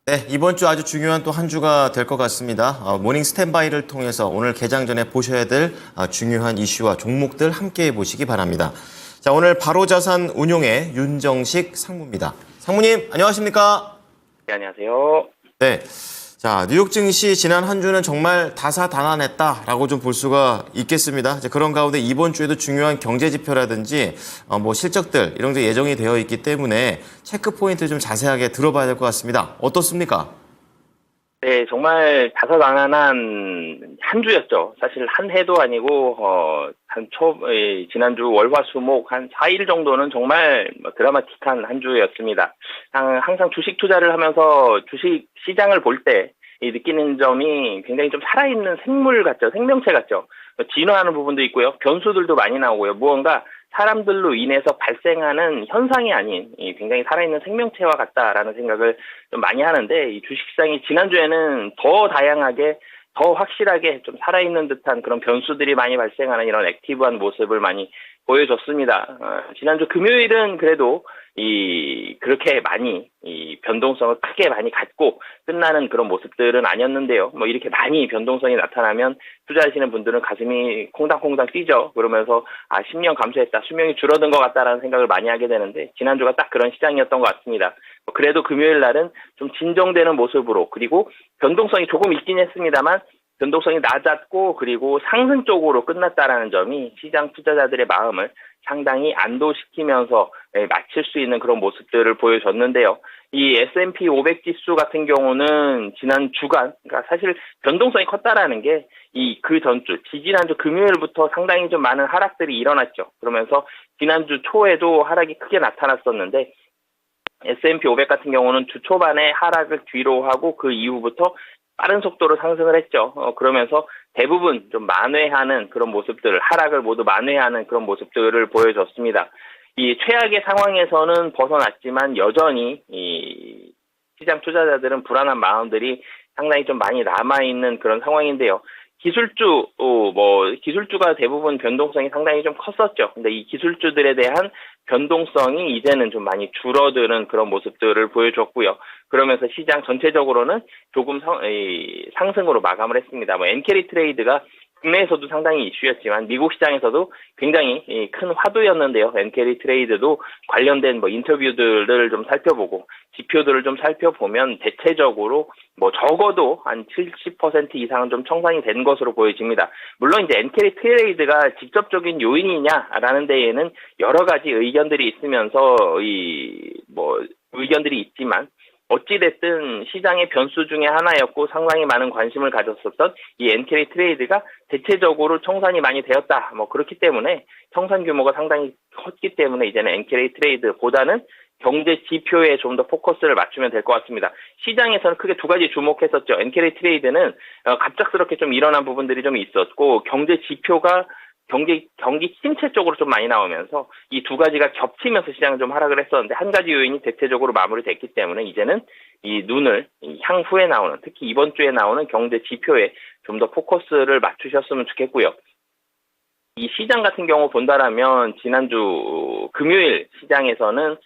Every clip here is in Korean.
네, 이번 주 아주 중요한 또 한 주가 될 것 같습니다. 모닝 스탠바이를 통해서 오늘 개장 전에 보셔야 될 중요한 이슈와 종목들 함께 보시기 바랍니다. 자, 오늘 바로자산 운용의 윤정식 상무입니다. 상무님, 안녕하십니까? 네, 안녕하세요. 네. 자, 뉴욕 증시 지난 한 주는 정말 다사다난했다라고 좀 볼 수가 있겠습니다. 이제 그런 가운데 이번 주에도 중요한 경제 지표라든지 뭐 실적들 이런 게 예정이 되어 있기 때문에 체크 포인트 좀 자세하게 들어봐야 될 것 같습니다. 어떻습니까? 네, 정말 다사다난한 한 주였죠. 사실 한 해도 아니고, 지난주 월화수목 한 4일 정도는 정말 드라마틱한 한 주였습니다. 항상 주식 투자를 하면서 주식 시장을 볼 때 느끼는 점이 굉장히 좀 살아있는 생물 같죠. 생명체 같죠. 진화하는 부분도 있고요. 변수들도 많이 나오고요. 무언가 사람들로 인해서 발생하는 현상이 아닌 굉장히 살아있는 생명체와 같다라는 생각을 좀 많이 하는데, 이 주식시장이 지난주에는 더 다양하게 더 확실하게 좀 살아있는 듯한 그런 변수들이 많이 발생하는 이런 액티브한 모습을 많이 보여줬습니다. 지난주 금요일은 그래도 그렇게 많이 변동성을 크게 많이 갖고 끝나는 그런 모습들은 아니었는데요. 뭐 이렇게 많이 변동성이 나타나면 투자하시는 분들은 가슴이 콩당콩당 뛰죠. 그러면서 10년 감소했다, 수명이 줄어든 것 같다라는 생각을 많이 하게 되는데, 지난주가 딱 그런 시장이었던 것 같습니다. 그래도 금요일 날은 좀 진정되는 모습으로, 그리고 변동성이 조금 있긴 했습니다만 변동성이 낮았고 그리고 상승 쪽으로 끝났다라는 점이 시장 투자자들의 마음을 상당히 안도시키면서 맞출 수 있는 그런 모습들을 보여줬는데요. 이 S&P 500 지수 같은 경우는 지난 주간, 그러니까 사실 변동성이 컸다라는 게 그 전주, 지지난주 금요일부터 상당히 좀 많은 하락들이 일어났죠. 그러면서 지난주 초에도 하락이 크게 나타났었는데, S&P 500 같은 경우는 주 초반에 하락을 뒤로 하고 그 이후부터 빠른 속도로 상승을 했죠. 그러면서 대부분 좀 만회하는 그런 모습들, 하락을 모두 만회하는 그런 모습들을 보여줬습니다. 이 최악의 상황에서는 벗어났지만 여전히 이 시장 투자자들은 불안한 마음들이 상당히 좀 많이 남아있는 그런 상황인데요. 기술주가 대부분 변동성이 상당히 좀 컸었죠. 근데 이 기술주들에 대한 변동성이 이제는 좀 많이 줄어드는 그런 모습들을 보여줬고요. 그러면서 시장 전체적으로는 조금 상승으로 마감을 했습니다. 엔캐리 트레이드가 국내에서도 상당히 이슈였지만 미국 시장에서도 굉장히 큰 화두였는데요. 엔캐리 트레이드도 관련된 인터뷰들을 좀 살펴보고 지표들을 좀 살펴보면 대체적으로 적어도 한 70% 이상은 좀 청산이 된 것으로 보여집니다. 물론 이제 엔캐리 트레이드가 직접적인 요인이냐라는 데에는 여러 가지 의견들이 있으면서 의견들이 있지만, 어찌됐든 시장의 변수 중에 하나였고 상당히 많은 관심을 가졌었던 이 엔캐리 트레이드가 대체적으로 청산이 많이 되었다. 그렇기 때문에 청산 규모가 상당히 컸기 때문에 이제는 엔캐리 트레이드보다는 경제 지표에 좀 더 포커스를 맞추면 될 것 같습니다. 시장에서는 크게 두 가지 주목했었죠. 엔캐리 트레이드는 갑작스럽게 좀 일어난 부분들이 좀 있었고, 경제 지표가 경기 침체 쪽으로 좀 많이 나오면서 이 두 가지가 겹치면서 시장은 좀 하락을 했었는데, 한 가지 요인이 대체적으로 마무리됐기 때문에 이제는 이 눈을 향후에 나오는, 특히 이번 주에 나오는 경제 지표에 좀 더 포커스를 맞추셨으면 좋겠고요. 이 시장 같은 경우 본다라면 지난주 금요일 시장에서는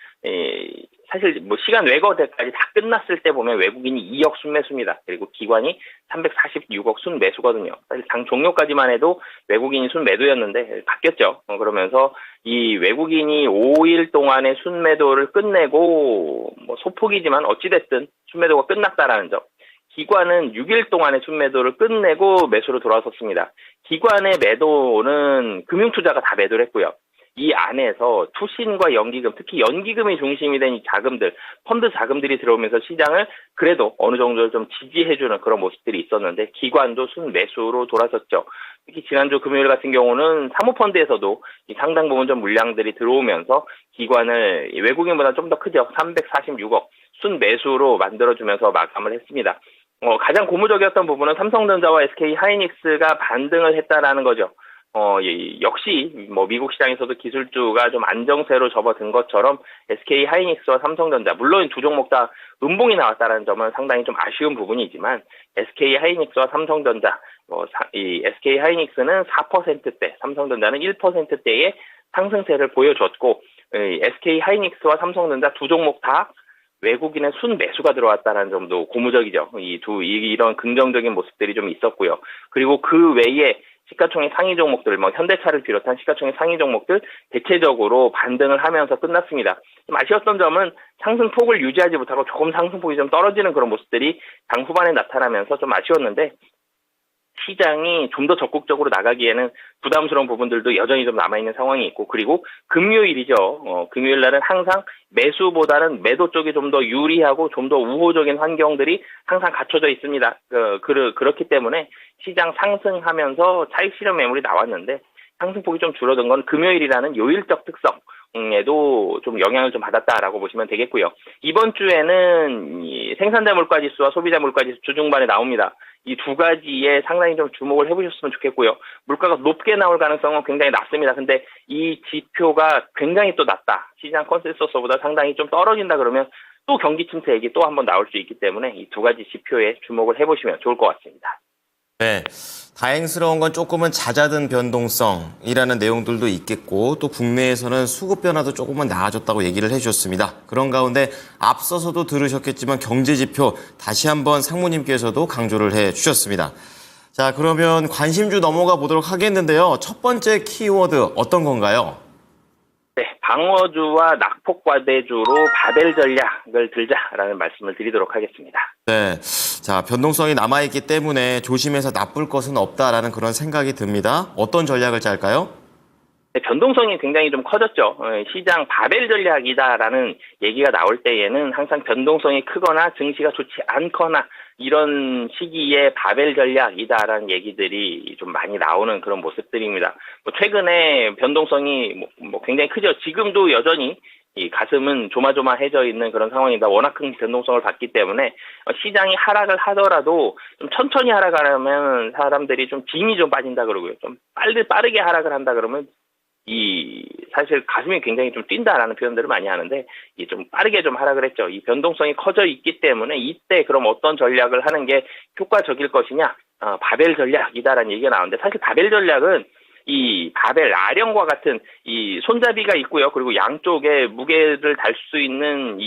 사실 시간 왜거대까지 다 끝났을 때 보면 외국인이 2억 순매수입니다. 그리고 기관이 346억 순매수거든요. 사실 장 종료까지만 해도 외국인이 순매도였는데 바뀌었죠. 그러면서 이 외국인이 5일 동안의 순매도를 끝내고 소폭이지만 어찌됐든 순매도가 끝났다라는 점. 기관은 6일 동안의 순매도를 끝내고 매수로 돌아섰습니다. 기관의 매도는 금융투자가 다 매도를 했고요. 이 안에서 투신과 연기금, 특히 연기금이 중심이 된 이 자금들, 펀드 자금들이 들어오면서 시장을 그래도 어느 정도 좀 지지해주는 그런 모습들이 있었는데, 기관도 순매수로 돌아섰죠. 특히 지난주 금요일 같은 경우는 사모펀드에서도 상당 부분 좀 물량들이 들어오면서 기관을 외국인보다 좀 더 크죠. 346억 순매수로 만들어주면서 마감을 했습니다. 가장 고무적이었던 부분은 삼성전자와 SK 하이닉스가 반등을 했다라는 거죠. 역시 미국 시장에서도 기술주가 좀 안정세로 접어든 것처럼 SK 하이닉스와 삼성전자, 물론 두 종목 다 음봉이 나왔다는 점은 상당히 좀 아쉬운 부분이지만, SK 하이닉스와 삼성전자, 이 SK 하이닉스는 4%대, 삼성전자는 1%대의 상승세를 보여줬고, SK 하이닉스와 삼성전자 두 종목 다 외국인의 순매수가 들어왔다는 점도 고무적이죠. 이런 긍정적인 모습들이 좀 있었고요. 그리고 그 외에 시가총액 상위 종목들, 뭐 현대차를 비롯한 시가총액 상위 종목들 대체적으로 반등을 하면서 끝났습니다. 좀 아쉬웠던 점은 상승폭을 유지하지 못하고 조금 상승폭이 좀 떨어지는 그런 모습들이 장 후반에 나타나면서 좀 아쉬웠는데, 시장이 좀 더 적극적으로 나가기에는 부담스러운 부분들도 여전히 좀 남아있는 상황이 있고, 그리고 금요일이죠. 금요일 날은 항상 매수보다는 매도 쪽이 좀 더 유리하고 좀 더 우호적인 환경들이 항상 갖춰져 있습니다. 그렇기 때문에 시장 상승하면서 차익 실현 매물이 나왔는데 상승폭이 좀 줄어든 건 금요일이라는 요일적 특성에도 좀 영향을 좀 받았다라고 보시면 되겠고요. 이번 주에는 이 생산자 물가 지수와 소비자 물가 지수 주중반에 나옵니다. 이 두 가지에 상당히 좀 주목을 해보셨으면 좋겠고요. 물가가 높게 나올 가능성은 굉장히 낮습니다. 근데 이 지표가 굉장히 또 낮다, 시장 컨센서스보다 상당히 좀 떨어진다 그러면 또 경기 침체 얘기 또 한번 나올 수 있기 때문에 이 두 가지 지표에 주목을 해보시면 좋을 것 같습니다. 네. 다행스러운 건 조금은 잦아든 변동성이라는 내용들도 있겠고, 또 국내에서는 수급 변화도 조금은 나아졌다고 얘기를 해주셨습니다. 그런 가운데 앞서서도 들으셨겠지만 경제지표 다시 한번 상무님께서도 강조를 해주셨습니다. 자, 그러면 관심주 넘어가 보도록 하겠는데요. 첫 번째 키워드 어떤 건가요? 네, 방어주와 낙폭과대주로 바벨 전략을 들자라는 말씀을 드리도록 하겠습니다. 네. 자, 변동성이 남아있기 때문에 조심해서 나쁠 것은 없다라는 그런 생각이 듭니다. 어떤 전략을 짤까요? 네, 변동성이 굉장히 좀 커졌죠. 시장 바벨 전략이다라는 얘기가 나올 때에는 항상 변동성이 크거나 증시가 좋지 않거나 이런 시기에 바벨 전략이다라는 얘기들이 좀 많이 나오는 그런 모습들입니다. 최근에 변동성이 굉장히 크죠. 지금도 여전히 이 가슴은 조마조마해져 있는 그런 상황이다. 워낙 큰 변동성을 받기 때문에 시장이 하락을 하더라도 좀 천천히 하락하려면 사람들이 좀 힘이 좀 빠진다 그러고요. 좀 빠르게 하락을 한다 그러면 사실 가슴이 굉장히 좀 뛴다라는 표현들을 많이 하는데, 좀 빠르게 좀 하락을 했죠. 이 변동성이 커져 있기 때문에 이때 그럼 어떤 전략을 하는 게 효과적일 것이냐, 바벨 전략이다라는 얘기가 나오는데, 사실 바벨 전략은 이 바벨 아령과 같은 이 손잡이가 있고요. 그리고 양쪽에 무게를 달 수 있는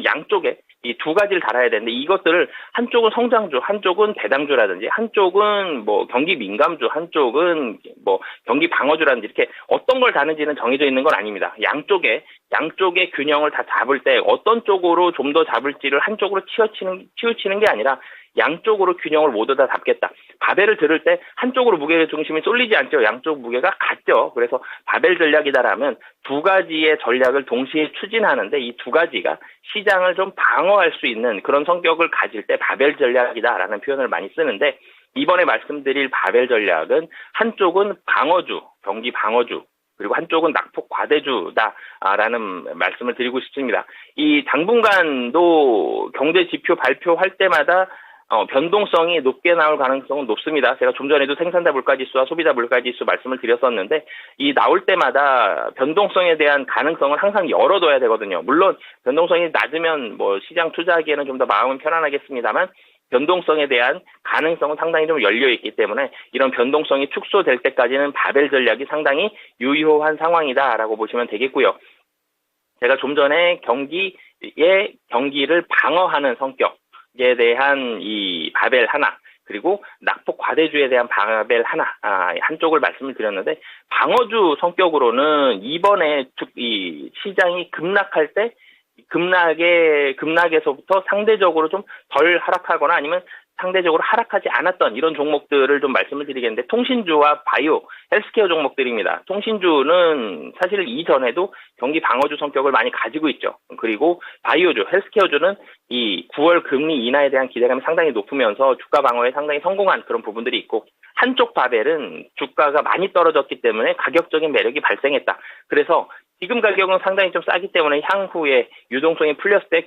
양쪽에 이 두 가지를 달아야 되는데, 이것들을 한쪽은 성장주, 한쪽은 배당주라든지, 한쪽은 경기 민감주, 한쪽은 경기 방어주라든지, 이렇게 어떤 걸 다는지는 정해져 있는 건 아닙니다. 양쪽의 균형을 다 잡을 때 어떤 쪽으로 좀 더 잡을지를 한쪽으로 치우치는 게 아니라 양쪽으로 균형을 모두 다 잡겠다. 바벨을 들을 때 한쪽으로 무게의 중심이 쏠리지 않죠. 양쪽 무게가 같죠. 그래서 바벨 전략이다라면 두 가지의 전략을 동시에 추진하는데, 이 두 가지가 시장을 좀 방어할 수 있는 그런 성격을 가질 때 바벨 전략이다라는 표현을 많이 쓰는데, 이번에 말씀드릴 바벨 전략은 한쪽은 방어주, 경기 방어주, 그리고 한쪽은 낙폭 과대주다라는 말씀을 드리고 싶습니다. 이 당분간도 경제 지표 발표할 때마다 변동성이 높게 나올 가능성은 높습니다. 제가 좀 전에도 생산자 물가지수와 소비자 물가지수 말씀을 드렸었는데, 이 나올 때마다 변동성에 대한 가능성을 항상 열어둬야 되거든요. 물론 변동성이 낮으면 시장 투자하기에는 좀 더 마음은 편안하겠습니다만, 변동성에 대한 가능성은 상당히 좀 열려있기 때문에 이런 변동성이 축소될 때까지는 바벨 전략이 상당히 유효한 상황이다라고 보시면 되겠고요. 제가 좀 전에 경기를 방어하는 성격에 대한 이 바벨 하나, 그리고 낙폭 과대주에 대한 바벨 하나, 한쪽을 말씀을 드렸는데, 방어주 성격으로는 이번에 이 시장이 급락할 때 급락에서부터 상대적으로 좀 덜 하락하거나 아니면 상대적으로 하락하지 않았던 이런 종목들을 좀 말씀을 드리겠는데, 통신주와 바이오, 헬스케어 종목들입니다. 통신주는 사실 이전에도 경기 방어주 성격을 많이 가지고 있죠. 그리고 바이오주, 헬스케어주는 이 9월 금리 인하에 대한 기대감이 상당히 높으면서 주가 방어에 상당히 성공한 그런 부분들이 있고, 한쪽 바벨은 주가가 많이 떨어졌기 때문에 가격적인 매력이 발생했다. 그래서 지금 가격은 상당히 좀 싸기 때문에 향후에 유동성이 풀렸을 때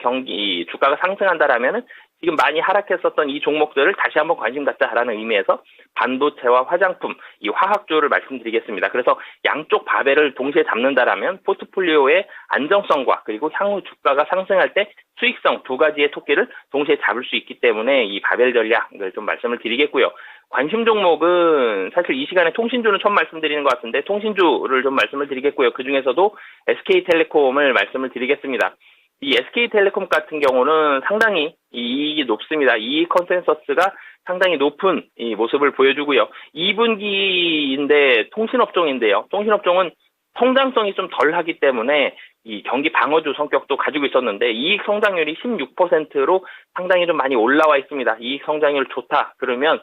주가가 상승한다라면은 지금 많이 하락했었던 이 종목들을 다시 한번 관심 갖자라는 의미에서 반도체와 화장품, 이 화학주를 말씀드리겠습니다. 그래서 양쪽 바벨을 동시에 잡는다라면 포트폴리오의 안정성과 그리고 향후 주가가 상승할 때 수익성 두 가지의 토끼를 동시에 잡을 수 있기 때문에 이 바벨 전략을 좀 말씀을 드리겠고요. 관심 종목은 사실 이 시간에 통신주는 처음 말씀드리는 것 같은데, 통신주를 좀 말씀을 드리겠고요. 그중에서도 SK텔레콤을 말씀을 드리겠습니다. 이 SK텔레콤 같은 경우는 상당히 이익이 높습니다. 이익 컨센서스가 상당히 높은 이 모습을 보여주고요. 2분기인데 통신업종인데요. 통신업종은 성장성이 좀 덜하기 때문에 이 경기 방어주 성격도 가지고 있었는데 이익 성장률이 16%로 상당히 좀 많이 올라와 있습니다. 이익 성장률 좋다 그러면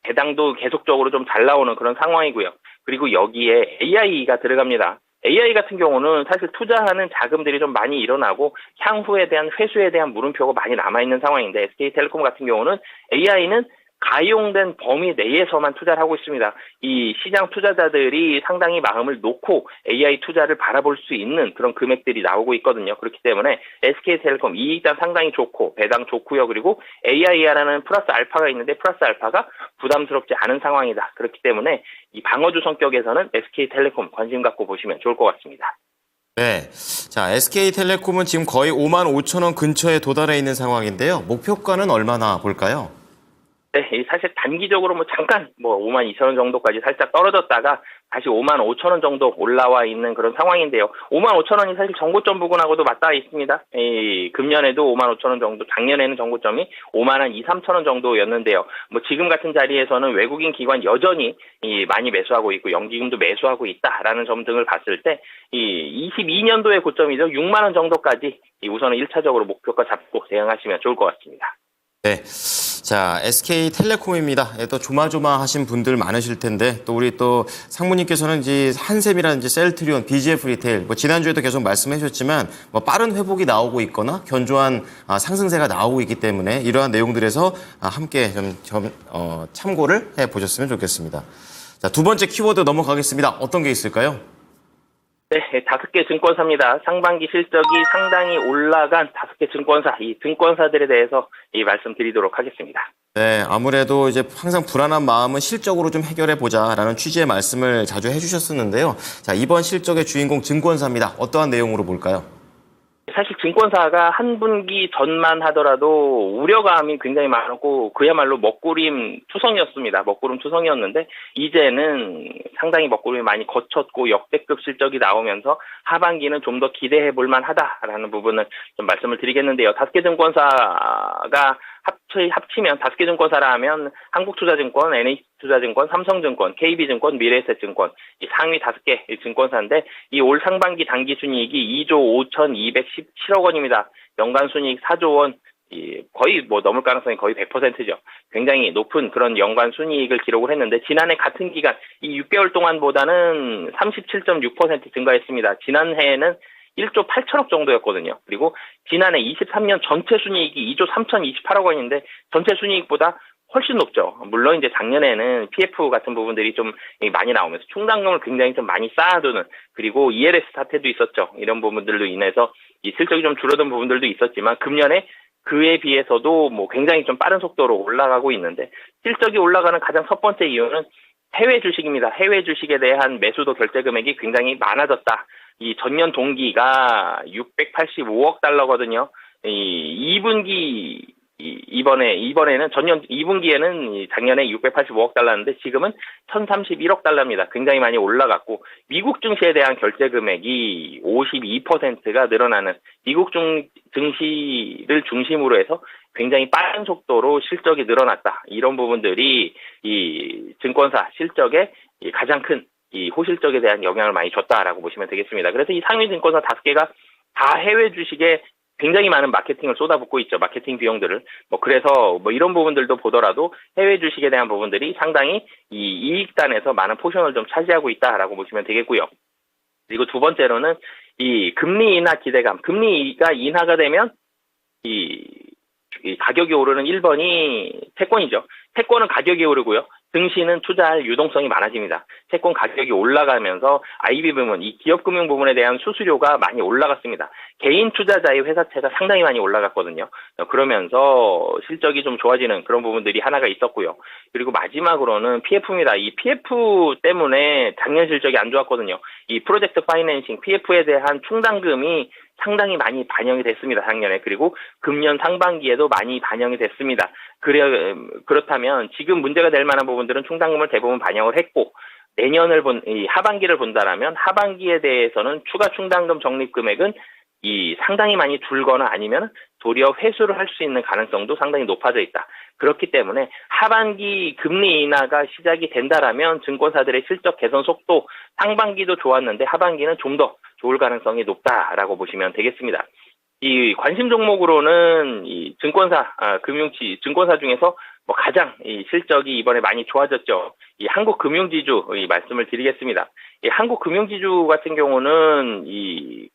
배당도 계속적으로 좀 잘 나오는 그런 상황이고요. 그리고 여기에 AI가 들어갑니다. AI 같은 경우는 사실 투자하는 자금들이 좀 많이 일어나고 향후에 대한 회수에 대한 물음표가 많이 남아있는 상황인데 SK텔레콤 같은 경우는 AI는 가용된 범위 내에서만 투자를 하고 있습니다. 이 시장 투자자들이 상당히 마음을 놓고 AI 투자를 바라볼 수 있는 그런 금액들이 나오고 있거든요. 그렇기 때문에 SK텔레콤 이익단 상당히 좋고 배당 좋고요. 그리고 AI라는 플러스 알파가 있는데 플러스 알파가 부담스럽지 않은 상황이다. 그렇기 때문에 이 방어주 성격에서는 SK텔레콤 관심 갖고 보시면 좋을 것 같습니다. 네. 자, SK텔레콤은 지금 거의 5만 5천 원 근처에 도달해 있는 상황인데요. 목표가는 얼마나 볼까요? 네, 사실 단기적으로 잠깐 5만 2천 원 정도까지 살짝 떨어졌다가 다시 5만 5천 원 정도 올라와 있는 그런 상황인데요. 5만 5천 원이 사실 정고점 부근하고도 맞닿아 있습니다. 금년에도 5만 5천 원 정도, 작년에는 정고점이 5만 한 2, 3천 원 정도였는데요. 지금 같은 자리에서는 외국인 기관 여전히 많이 매수하고 있고 연기금도 매수하고 있다라는 점 등을 봤을 때 22년도의 고점이죠. 6만 원 정도까지 우선은 1차적으로 목표가 잡고 대응하시면 좋을 것 같습니다. 네. 자, SK텔레콤입니다. 또 조마조마하신 분들 많으실 텐데 또 우리 또 상무님께서는 이제 한샘이라든지 셀트리온, BGF 리테일 지난주에도 계속 말씀해 주셨지만 빠른 회복이 나오고 있거나 견조한 상승세가 나오고 있기 때문에 이러한 내용들에서 함께 참고를 해 보셨으면 좋겠습니다. 자, 두 번째 키워드 넘어가겠습니다. 어떤 게 있을까요? 네, 5개 증권사입니다. 상반기 실적이 상당히 올라간 5개 증권사, 이 증권사들에 대해서 말씀드리도록 하겠습니다. 네, 아무래도 이제 항상 불안한 마음은 실적으로 좀 해결해 보자라는 취지의 말씀을 자주 해주셨었는데요. 자, 이번 실적의 주인공 증권사입니다. 어떠한 내용으로 볼까요? 사실 증권사가 한 분기 전만 하더라도 우려감이 굉장히 많았고 그야말로 먹구름 투성이었습니다. 먹구름 투성이었는데 이제는 상당히 먹구름이 많이 거쳤고 역대급 실적이 나오면서 하반기는 좀 더 기대해 볼 만하다라는 부분을 좀 말씀을 드리겠는데요. 5개 증권사가 합치면 5개 증권사라 하면 한국투자증권, NH투자증권, 삼성증권, KB증권, 미래에셋증권 이 상위 5개 증권사인데 이 올 상반기 당기순이익이 2조 5,217억 원입니다. 연간순이익 4조 원 거의 넘을 가능성이 거의 100%죠. 굉장히 높은 그런 연간 순이익을 기록을 했는데 지난해 같은 기간 이 6개월 동안보다는 37.6% 증가했습니다. 지난해에는 1조 8천억 정도였거든요. 그리고 지난해 23년 전체 순이익이 2조 3,028억 원인데 전체 순이익보다 훨씬 높죠. 물론 이제 작년에는 PF 같은 부분들이 좀 많이 나오면서 충당금을 굉장히 좀 많이 쌓아두는 그리고 ELS 사태도 있었죠. 이런 부분들로 인해서 이 실적이 좀 줄어든 부분들도 있었지만 금년에 그에 비해서도 굉장히 좀 빠른 속도로 올라가고 있는데 실적이 올라가는 가장 첫 번째 이유는 해외 주식입니다. 해외 주식에 대한 매수도 결제 금액이 굉장히 많아졌다. 이 전년 동기가 685억 달러거든요. 이 2분기 이번에는 전년 2분기에는 작년에 685억 달러인데 지금은 1,031억 달러입니다. 굉장히 많이 올라갔고 미국 증시에 대한 결제 금액이 52%가 늘어나는 미국 증시를 중심으로 해서 굉장히 빠른 속도로 실적이 늘어났다. 이런 부분들이 이 증권사 실적에 가장 큰 이 호실적에 대한 영향을 많이 줬다라고 보시면 되겠습니다. 그래서 이 상위 증권사 5개가 다 해외 주식에 굉장히 많은 마케팅을 쏟아붓고 있죠. 마케팅 비용들을. 그래서 이런 부분들도 보더라도 해외 주식에 대한 부분들이 상당히 이 이익단에서 많은 포션을 좀 차지하고 있다라고 보시면 되겠고요. 그리고 두 번째로는 이 금리 인하 기대감. 금리가 인하가 되면 이 가격이 오르는 1번이 채권이죠. 채권은 가격이 오르고요. 증시는 투자할 유동성이 많아집니다. 채권 가격이 올라가면서 IB 부문, 이 기업금융 부문에 대한 수수료가 많이 올라갔습니다. 개인 투자자의 회사채가 상당히 많이 올라갔거든요. 그러면서 실적이 좀 좋아지는 그런 부분들이 하나가 있었고요. 그리고 마지막으로는 PF입니다. 이 PF 때문에 작년 실적이 안 좋았거든요. 이 프로젝트 파이낸싱, PF에 대한 충당금이 상당히 많이 반영이 됐습니다, 작년에. 그리고 금년 상반기에도 많이 반영이 됐습니다. 그렇다면 지금 문제가 될 만한 부분들은 충당금을 대부분 반영을 했고, 내년을 하반기를 본다라면 하반기에 대해서는 추가 충당금 적립 금액은 상당히 많이 줄거나 아니면 도리어 회수를 할 수 있는 가능성도 상당히 높아져 있다. 그렇기 때문에 하반기 금리 인하가 시작이 된다라면 증권사들의 실적 개선 속도 상반기도 좋았는데 하반기는 좀 더 좋을 가능성이 높다라고 보시면 되겠습니다. 이 관심 종목으로는 이 증권사 중에서 가장 이 실적이 이번에 많이 좋아졌죠. 이 한국금융지주 말씀을 드리겠습니다. 이 한국금융지주 같은 경우는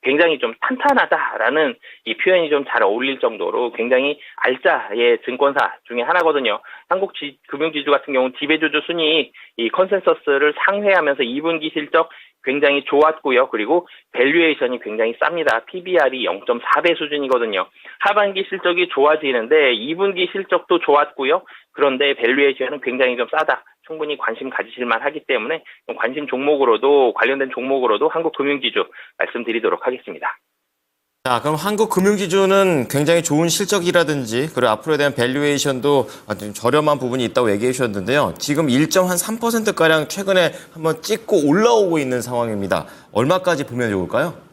굉장히 좀 탄탄하다라는 이 표현이 좀 잘 어울릴 정도로 굉장히 알짜의 증권사 중에 하나거든요. 한국금융지주 같은 경우는 지배주주 순이익 이 컨센서스를 상회하면서 2분기 실적 굉장히 좋았고요. 그리고 밸류에이션이 굉장히 쌉니다. PBR이 0.4배 수준이거든요. 하반기 실적이 좋아지는데 2분기 실적도 좋았고요. 그런데 밸류에이션은 굉장히 좀 싸다. 충분히 관심 가지실만 하기 때문에 관련된 종목으로도 한국금융지주 말씀드리도록 하겠습니다. 자, 그럼 한국금융지주는 굉장히 좋은 실적이라든지 그리고 앞으로에 대한 밸류에이션도 좀 저렴한 부분이 있다고 얘기해 주셨는데요. 지금 1.3%가량 최근에 한번 찍고 올라오고 있는 상황입니다. 얼마까지 보면 좋을까요?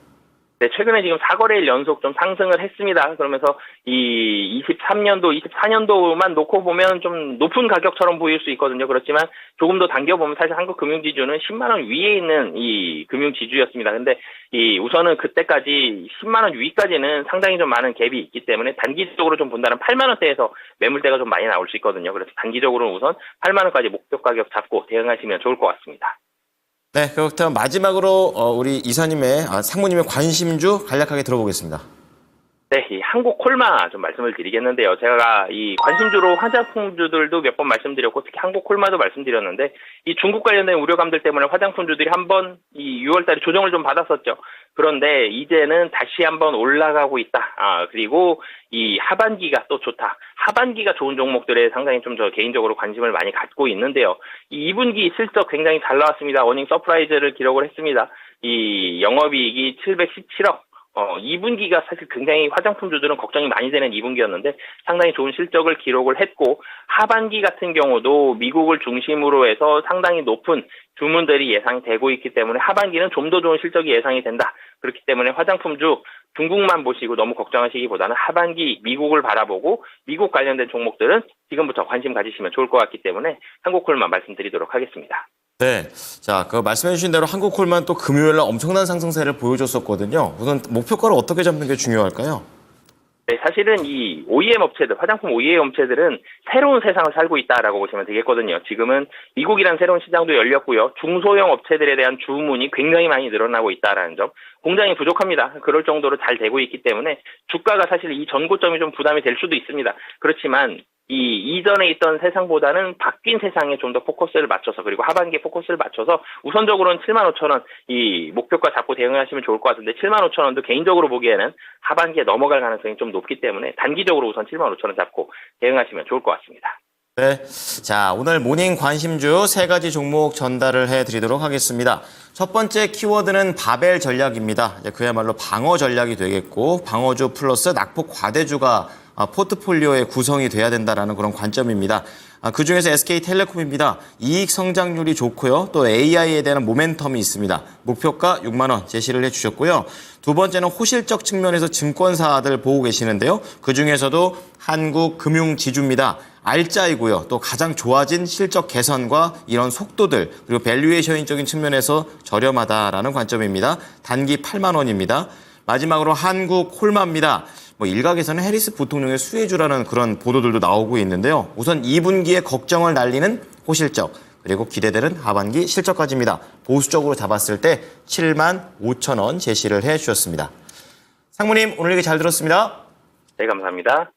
네, 최근에 지금 4거래일 연속 좀 상승을 했습니다. 그러면서 이 24년도만 놓고 보면 좀 높은 가격처럼 보일 수 있거든요. 그렇지만 조금 더 당겨보면 사실 한국금융지주는 10만 원 위에 있는 이 금융지주였습니다. 근데 우선은 그때까지 10만 원 위까지는 상당히 좀 많은 갭이 있기 때문에 단기적으로 좀 본다면 8만 원대에서 매물대가 좀 많이 나올 수 있거든요. 그래서 단기적으로는 우선 8만 원까지 목표 가격 잡고 대응하시면 좋을 것 같습니다. 네, 그렇다면 마지막으로 우리 이사님의 상무님의 관심주 간략하게 들어보겠습니다. 네, 이 한국콜마 좀 말씀을 드리겠는데요. 제가 이 관심주로 화장품주들도 몇 번 말씀드렸고 특히 한국콜마도 말씀드렸는데 이 중국 관련된 우려감들 때문에 화장품주들이 한번 이 6월달에 조정을 좀 받았었죠. 그런데 이제는 다시 한번 올라가고 있다. 그리고 이 하반기가 또 좋다. 하반기가 좋은 종목들에 상당히 좀 저 개인적으로 관심을 많이 갖고 있는데요. 이 2분기 실적 굉장히 잘 나왔습니다. 어닝 서프라이즈를 기록을 했습니다. 이 영업이익이 717억. 2분기가 사실 굉장히 화장품주들은 걱정이 많이 되는 2분기였는데 상당히 좋은 실적을 기록을 했고 하반기 같은 경우도 미국을 중심으로 해서 상당히 높은 주문들이 예상되고 있기 때문에 하반기는 좀 더 좋은 실적이 예상이 된다. 그렇기 때문에 화장품주 중국만 보시고 너무 걱정하시기보다는 하반기 미국을 바라보고 미국 관련된 종목들은 지금부터 관심 가지시면 좋을 것 같기 때문에 한국콜만 말씀드리도록 하겠습니다. 네. 자, 그 말씀해주신 대로 한국콜만 또 금요일날 엄청난 상승세를 보여줬었거든요. 우선 목표가를 어떻게 잡는 게 중요할까요? 네, 사실은 이 OEM 업체들, 화장품 OEM 업체들은 새로운 세상을 살고 있다라고 보시면 되겠거든요. 지금은 미국이란 새로운 시장도 열렸고요. 중소형 업체들에 대한 주문이 굉장히 많이 늘어나고 있다라는 점. 공장이 부족합니다. 그럴 정도로 잘 되고 있기 때문에 주가가 사실 이 전고점이 좀 부담이 될 수도 있습니다. 그렇지만 이전에 있던 세상보다는 바뀐 세상에 좀 더 포커스를 맞춰서 그리고 하반기에 포커스를 맞춰서 우선적으로는 75,000원 이 목표가 잡고 대응하시면 좋을 것 같은데 75,000원도 개인적으로 보기에는 하반기에 넘어갈 가능성이 좀 높기 때문에 단기적으로 우선 75,000원 잡고 대응하시면 좋을 것 같습니다. 네. 자, 오늘 모닝 관심주 3가지 종목 전달을 해드리도록 하겠습니다. 첫 번째 키워드는 바벨 전략입니다. 이제 그야말로 방어 전략이 되겠고 방어주 플러스 낙폭 과대주가 포트폴리오의 구성이 돼야 된다라는 그런 관점입니다. 그중에서 SK텔레콤입니다. 이익 성장률이 좋고요. 또 AI에 대한 모멘텀이 있습니다. 목표가 6만 원 제시를 해주셨고요. 두 번째는 호실적 측면에서 증권사들 보고 계시는데요. 그중에서도 한국금융지주입니다. 알짜이고요. 또 가장 좋아진 실적 개선과 이런 속도들 그리고 밸류에이션적인 측면에서 저렴하다라는 관점입니다. 단기 8만 원입니다. 마지막으로 한국콜마입니다. 일각에서는 해리스 부통령의 수혜주라는 그런 보도들도 나오고 있는데요. 우선 2분기에 걱정을 날리는 호실적 그리고 기대되는 하반기 실적까지입니다. 보수적으로 잡았을 때 7만 5천 원 제시를 해주셨습니다. 상무님 오늘 얘기 잘 들었습니다. 네, 감사합니다.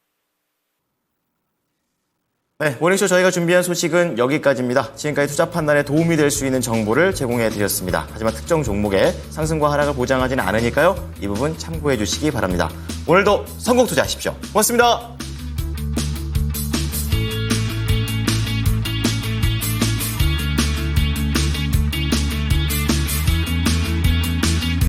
네, 모닝쇼 저희가 준비한 소식은 여기까지입니다. 지금까지 투자 판단에 도움이 될 수 있는 정보를 제공해드렸습니다. 하지만 특정 종목의 상승과 하락을 보장하지는 않으니까요. 이 부분 참고해 주시기 바랍니다. 오늘도 성공 투자하십시오. 고맙습니다.